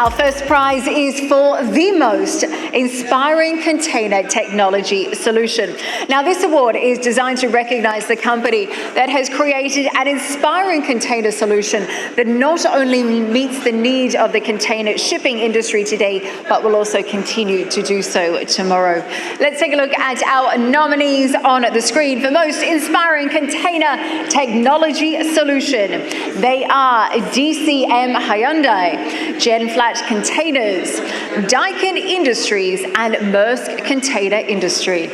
Our first prize is for the most inspiring container technology solution. Now, this award is designed to recognize the company that has created an inspiring container solution that not only meets the need of the container shipping industry today, but will also continue to do so tomorrow. Let's take a look at our nominees on the screen for most inspiring container technology solution. They are DCM Hyundai, GenFlat Containers, Daikin Industries, and Maersk Container Industry.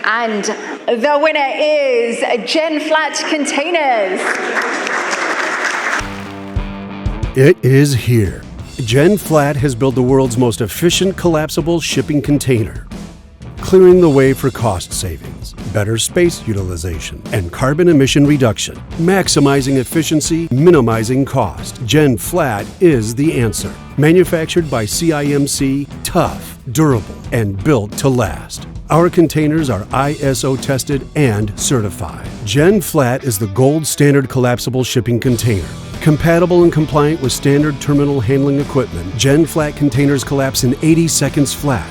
And the winner is GenFlat Containers. It is here. GenFlat has built the world's most efficient collapsible shipping container, clearing the way for cost savings, better space utilization, and carbon emission reduction. Maximizing efficiency, minimizing cost. GenFlat is the answer. Manufactured by CIMC, tough, durable, and built to last. Our containers are ISO tested and certified. GenFlat is the gold standard collapsible shipping container. Compatible and compliant with standard terminal handling equipment, GenFlat containers collapse in 80 seconds flat.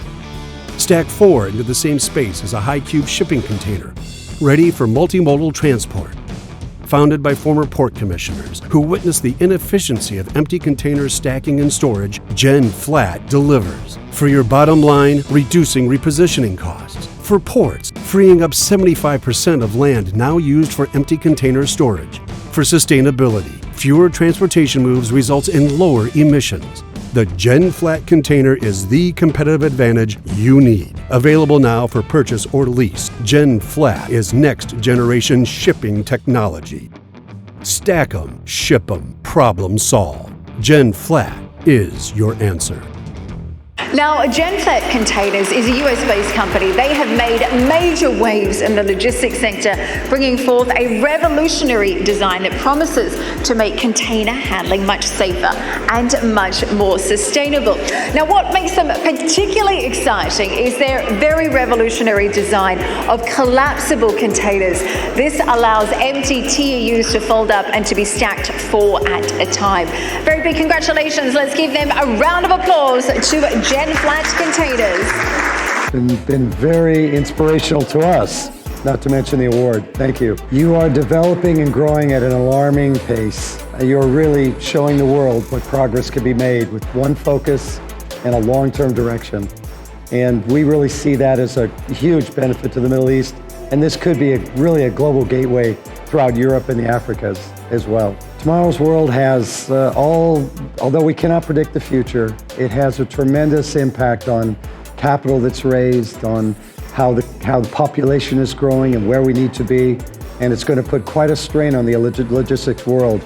Stack 4 into the same space as a high-cube shipping container, ready for multimodal transport. Founded by former port commissioners who witnessed the inefficiency of empty container stacking and storage, GenFlat delivers. For your bottom line, reducing repositioning costs. For ports, freeing up 75% of land now used for empty container storage. For sustainability, fewer transportation moves results in lower emissions. The GenFlat container is the competitive advantage you need. Available now for purchase or lease. GenFlat is next generation shipping technology. Stack 'em, ship 'em, problem solved. GenFlat is your answer. Now, GenFlat Containers is a US-based company. They have made major waves in the logistics sector, bringing forth a revolutionary design that promises to make container handling much safer and much more sustainable. Now, what makes them particularly exciting is their very revolutionary design of collapsible containers. This allows empty TEUs to fold up and to be stacked 4 at a time. Very big congratulations. Let's give them a round of applause to GenFlat Containers. It's been very inspirational to us, not to mention the award. Thank you. You are developing and growing at an alarming pace. You're really showing the world what progress can be made with one focus and a long-term direction. And we really see that as a huge benefit to the Middle East. And this could be really a global gateway throughout Europe and the Africas as well. Tomorrow's world has although we cannot predict the future, it has a tremendous impact on capital that's raised, on how the population is growing and where we need to be. And it's going to put quite a strain on the logistics world.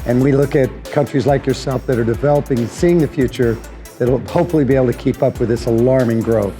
And we look at countries like yourself that are developing and seeing the future that will hopefully be able to keep up with this alarming growth.